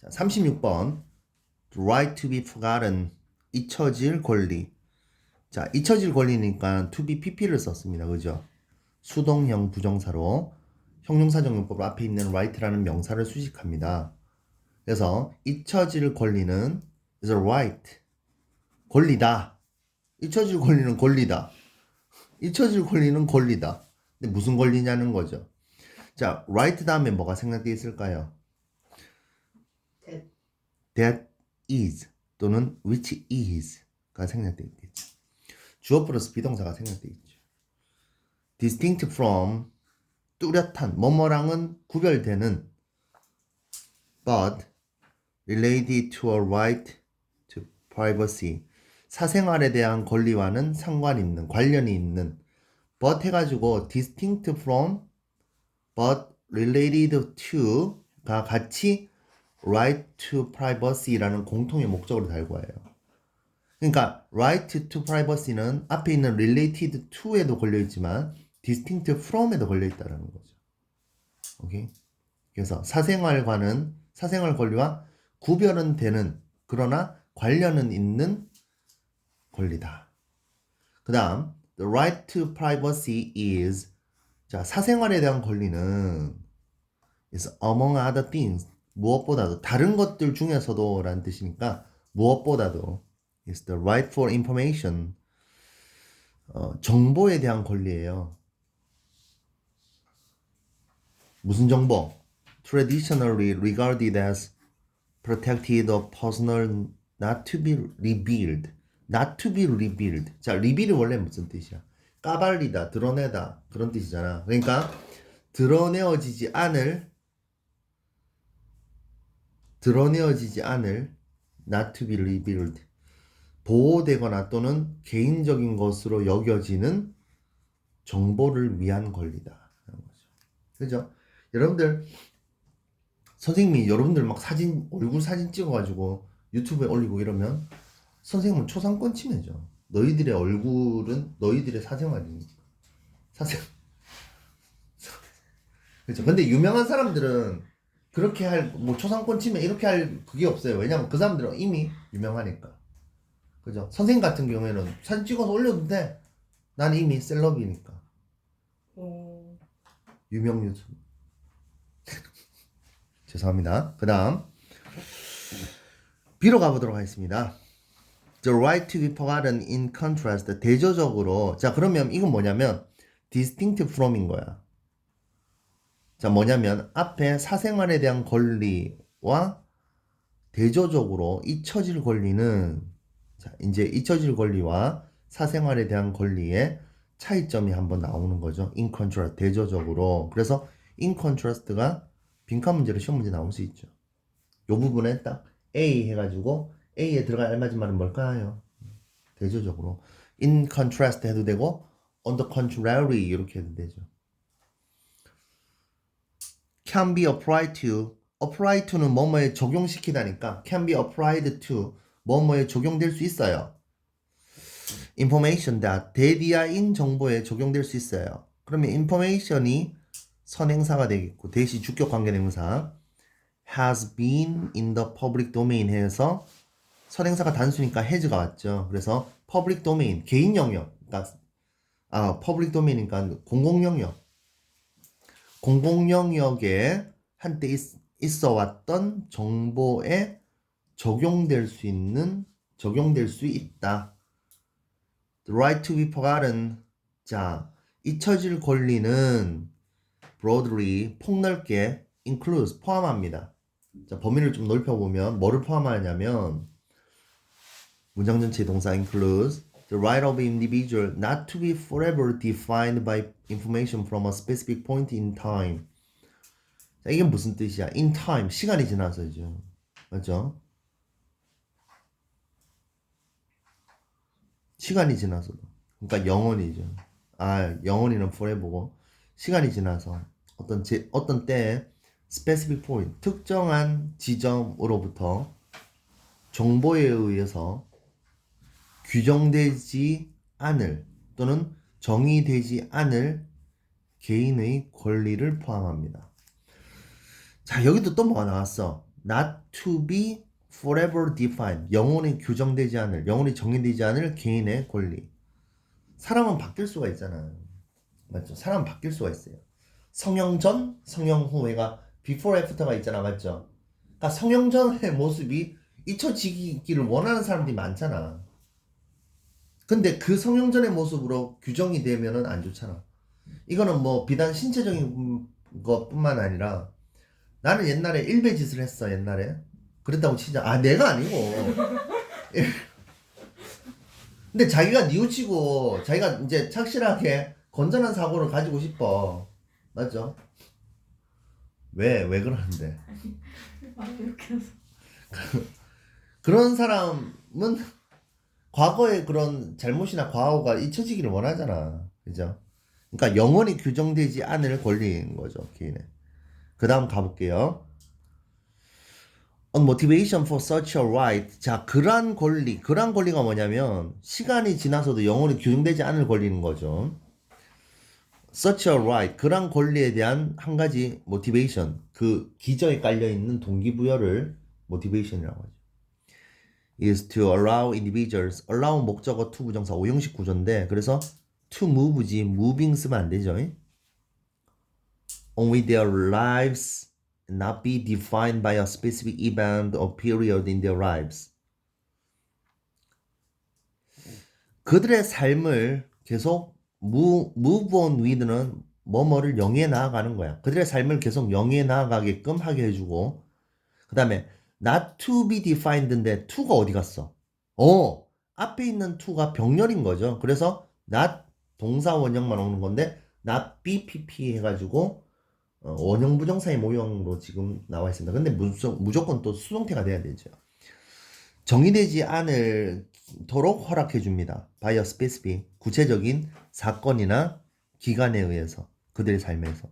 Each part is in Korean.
자, 36번. Right to be forgotten. 잊혀질 권리. 자, 잊혀질 권리니까 to be pp를 썼습니다. 그죠? 수동형 부정사로 형용사정용법 앞에 있는 right라는 명사를 수식합니다. 그래서 잊혀질 권리는 is a right. 권리다. 잊혀질 권리는 권리다. 잊혀질 권리는 권리다. 근데 무슨 권리냐는 거죠. 자, right 다음에 뭐가 생략되어 있을까요? That is 또는 which is가 생략되어 있겠죠. 주어 플러스 비동사가 생략되어 있죠. distinct from 뚜렷한 뭐뭐랑은 구별되는 but related to a right to privacy 사생활에 대한 권리와는 상관 있는 관련이 있는 but 해가지고 distinct from but related to가 같이 right to privacy라는 공통의 목적으로 달고 와요. 그러니까 right to privacy는 앞에 있는 related to에도 걸려있지만 distinct from에도 걸려있다는 거죠. 오케이? 그래서 사생활과는 사생활 권리와 구별은 되는 그러나 관련은 있는 권리다. 그 다음 the right to privacy is 자 사생활에 대한 권리는 is among other things 무엇보다도 다른 것들 중에서도 라는 뜻이니까 무엇보다도 is the right for information 정보에 대한 권리예요. 무슨 정보? Traditionally regarded as protected or personal not to be revealed. not to be revealed. 자, reveal이 원래 무슨 뜻이야? 까발리다, 드러내다 그런 뜻이잖아. 그러니까 드러내어지지 않을 not to be revealed 보호되거나 또는 개인적인 것으로 여겨지는 정보를 위한 권리다. 그죠? 여러분들 선생님이 여러분들 막 사진 얼굴 사진 찍어가지고 유튜브에 올리고 이러면 선생님은 초상권 침해죠. 너희들의 얼굴은 너희들의 사생활이니까. 그렇죠. 근데 유명한 사람들은 그렇게 할 뭐 초상권 침해 이렇게 할 그게 없어요. 왜냐면 그 사람들은 이미 유명하니까. 그죠? 선생님 같은 경우에는 사진 찍어서 올려도 돼. 난 이미 셀럽이니까. 유명 유튜브. 죄송합니다. 그 다음 B로 가보도록 하겠습니다. The right to be forgotten in contrast 대조적으로 자 그러면 이건 뭐냐면 distinct from인 거야. 자 뭐냐면 앞에 사생활에 대한 권리와 대조적으로 잊혀질 권리는 자 이제 잊혀질 권리와 사생활에 대한 권리의 차이점이 한번 나오는 거죠. in contrast 대조적으로. 그래서 in contrast가 빈칸 문제로 시험 문제 나올 수 있죠. 요 부분에 딱 A 해가지고 A에 들어갈 알맞은 말은 뭘까요? 대조적으로 in contrast 해도 되고 on the contrary 이렇게 해도 되죠. can be applied to apply to는 뭐뭐에 적용시키다니까 can be applied to 뭐뭐에 적용될 수 있어요. information that 대디아인 정보에 적용될 수 있어요. 그러면 information이 선행사가 되겠고 대시 주격 관계대명사 has been in the public domain 해서 선행사가 단수니까 has가 왔죠. 그래서 public domain 개인 영역 그러니까 public domain이니까 공공 영역에 한때 있어 왔던 정보에 적용될 수 있다. The right to be forgotten. 자, 잊혀질 권리는 broadly 폭넓게 includes 포함합니다. 자, 범위를 좀 넓혀보면 뭐를 포함하냐면 문장 전체 동사 includes the right of individual not to be forever defined by information from a specific point in time. 자, 이게 무슨 뜻이야? in time, 시간이 지나서죠. 맞죠? 시간이 지나서도. 그러니까 영원이죠. 영원히는 forever고 시간이 지나서 어떤 때에 specific point, 특정한 지점으로부터 정보에 의해서 규정되지 않을 또는 정의되지 않을 개인의 권리를 포함합니다. 자, 여기도 또 뭐가 나왔어? not to be forever defined. 영원히 규정되지 않을, 영원히 정의되지 않을 개인의 권리. 사람은 바뀔 수가 있잖아. 맞죠? 사람은 바뀔 수가 있어요. 성형 전, 성형 후가 before after가 있잖아. 맞죠? 그러니까 성형 전의 모습이 잊혀지기를 원하는 사람들이 많잖아. 근데 그 성형 전의 모습으로 규정이 되면은 안 좋잖아. 이거는 뭐 비단 신체적인 것뿐만 아니라 나는 옛날에 일베짓을 했어. 옛날에 그랬다고 치자. 아 내가 아니고. 근데 자기가 뉘우치고 자기가 이제 착실하게 건전한 사고를 가지고 싶어. 맞죠? 왜 그러는데? 이렇게 해서 그런 사람은 과거의 그런 잘못이나 과오가 잊혀지기를 원하잖아. 그죠? 그러니까 영원히 규정되지 않을 권리인 거죠. 개인의. 그 다음 가볼게요. On motivation for such a right. 자, 그러한 권리가 뭐냐면 시간이 지나서도 영원히 규정되지 않을 권리인 거죠. Such a right. 그러한 권리에 대한 한 가지 motivation. 그 기저에 깔려 있는 동기부여를 motivation이라고 하죠. is to allow individuals. allow 목적어 to 부정사 5형식 구조인데 그래서 to move지 moving 쓰면 안 되죠. On with their lives not be defined by a specific event or period in their lives. 그들의 삶을 계속 move on with는 뭐뭐를 영위해 나아가는 거야. 그들의 삶을 계속 영위해 나아가게끔 하게 해주고 그 다음에 not to be defined인데 to가 어디 갔어? 앞에 있는 to가 병렬인 거죠. 그래서 not 동사 원형만 오는 건데 not be pp 해가지고 원형 부정사의 모형으로 지금 나와 있습니다. 근데 무조건 또 수동태가 돼야 되죠. 정의되지 않도록 허락해 줍니다. by a specific 구체적인 사건이나 기간에 의해서 그들의 삶에서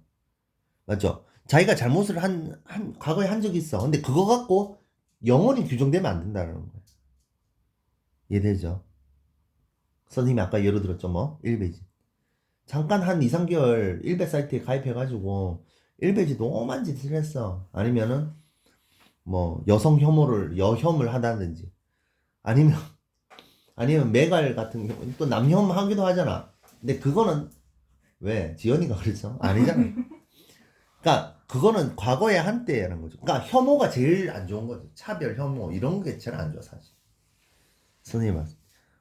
맞죠? 자기가 잘못을 과거에 한 적이 있어. 근데 그거 갖고 영원히 규정되면 안 된다는 거예요. 이해되죠? 선생님이 아까 예로 들었죠, 뭐? 1배지. 잠깐 한 2, 3개월 1배 사이트에 가입해가지고 1배지 너무한 짓을 했어. 아니면은 뭐 여혐을 하다든지 아니면 매갈 같은 경우 또 남혐 하기도 하잖아. 근데 그거는 왜? 지연이가 그랬어? 아니잖아. 그러니까 그거는 과거의 한때라는 거죠. 그러니까 혐오가 제일 안 좋은 거죠. 차별, 혐오 이런 게 제일 안 좋아 사실. 선생님 말씀.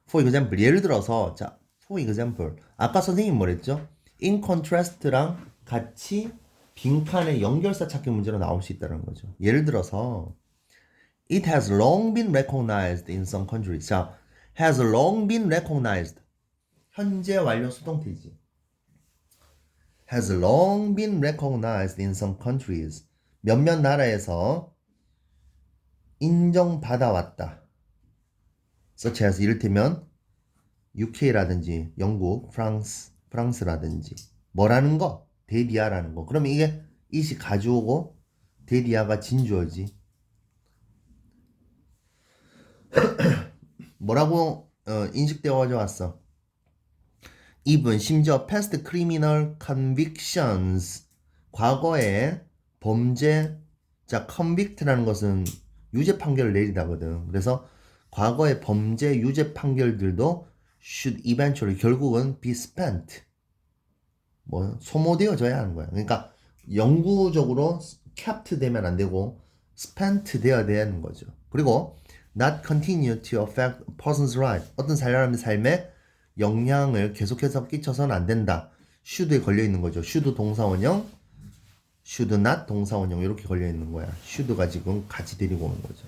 For example 예를 들어서 자 for example 아까 선생님 뭐랬죠? In contrast랑 같이 빈칸의 연결사 찾기 문제로 나올 수 있다는 거죠. 예를 들어서 It has long been recognized in some countries. 자, has long been recognized. 현재 완료 수동태이지. Has long been recognized in some countries. 몇몇 나라에서 인정받아왔다. Such as 이를테면 UK라든지 영국, 프랑스라든지 뭐라는 거? 데디아라는 거. 그러면 이게 이시 가져오고 데디아가 진주어지. 뭐라고 인식되어 왔어? even 심지어 past criminal convictions 과거의 범죄 자 convict라는 것은 유죄 판결을 내리다거든. 그래서 과거의 범죄 유죄 판결들도 should eventually 결국은 be spent 뭐 소모되어져야 하는 거야. 그러니까 영구적으로 kept 되면 안 되고 spent 되어야 되는 거죠. 그리고 not continue to affect a person's right 어떤 사람의 삶에 영향을 계속해서 끼쳐서는 안 된다. should에 걸려 있는 거죠. should 동사원형, should not 동사원형 이렇게 걸려 있는 거야. should가 지금 같이 데리고 오는 거죠.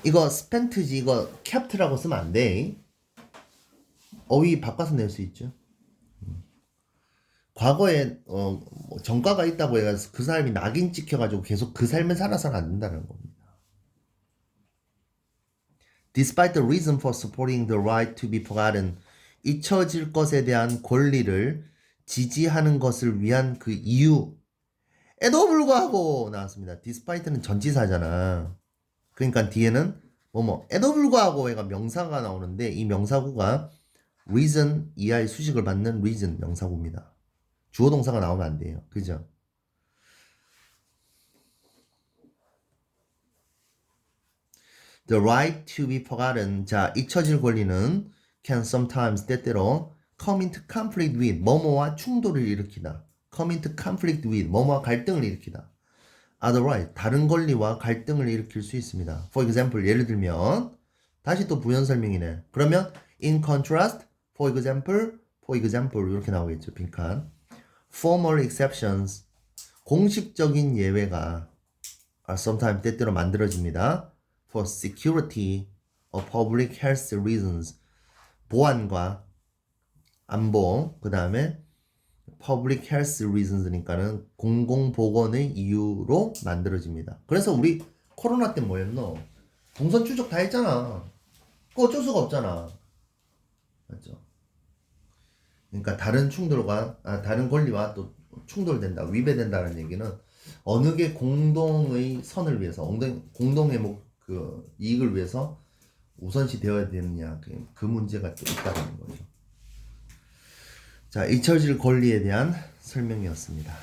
이거 spent지 이거 kept라고 쓰면 안 돼. 어휘 바꿔서 낼 수 있죠. 과거에 전과가 있다고 해서 그 사람이 낙인 찍혀가지고 계속 그 삶을 살아서는 안 된다는 겁니다. Despite the reason for supporting the right to be forgotten, 잊혀질 것에 대한 권리를 지지하는 것을 위한 그 이유에도 불구하고 나왔습니다. Despite는 전치사잖아. 그러니까 뒤에는 에도 불구하고 얘가 명사가 나오는데 이 명사구가 reason 이하의 수식을 받는 reason 명사구입니다. 주어 동사가 나오면 안 돼요. 그죠? The right to be forgotten. 자, 잊혀질 권리는 can sometimes 때때로 come into conflict with 뭐뭐와 충돌을 일으키다. come into conflict with 뭐뭐와 갈등을 일으키다. other right 다른 권리와 갈등을 일으킬 수 있습니다. For example 예를 들면 다시 또 부연 설명이네. 그러면 in contrast, for example 이렇게 나오겠죠. 빈칸. Formal exceptions 공식적인 예외가 are sometimes 때때로 만들어집니다. For security or public health reasons 보안과 안보 그 다음에 public health reasons니까는 공공보건의 이유로 만들어집니다. 그래서 우리 코로나 때 뭐였노? 동선 추적 다 했잖아. 그거 어쩔 수가 없잖아. 맞죠? 그러니까 다른 충돌과 다른 권리와 또 충돌된다, 위배된다는 얘기는 어느 게 공동의 선을 위해서, 공동의 그 이익을 위해서 우선시 되어야 되느냐 그 문제가 또 있다는 거죠. 자, 잊혀질 권리에 대한 설명이었습니다.